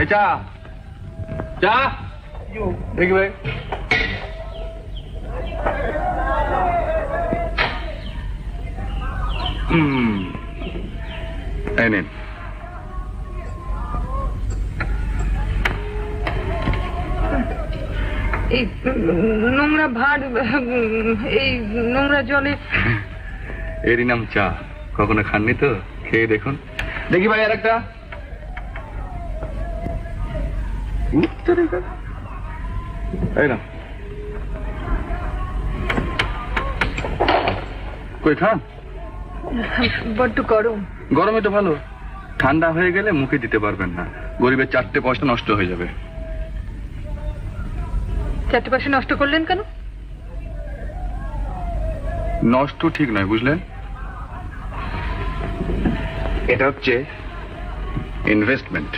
এই চা চা দেখবে এই নিন। এই নোংরা ভার এই নোংরা জলে এরই নাম চা। কখনো খাননি তো, খেয়ে দেখুন। দেখি ভাই আর একটা। এই না কই খান। বড্ড গরম। গরমে তো ভালো, ঠান্ডা হয়ে গেলে মুখে দিতে পারবেন না। গরিবের 4টে পয়সা নষ্ট হয়ে যাবে। 4টে পয়সা নষ্ট করলেন কেন? নষ্ট ঠিক নয়, বুঝলেন? এটা হচ্ছে ইনভেস্টমেন্ট।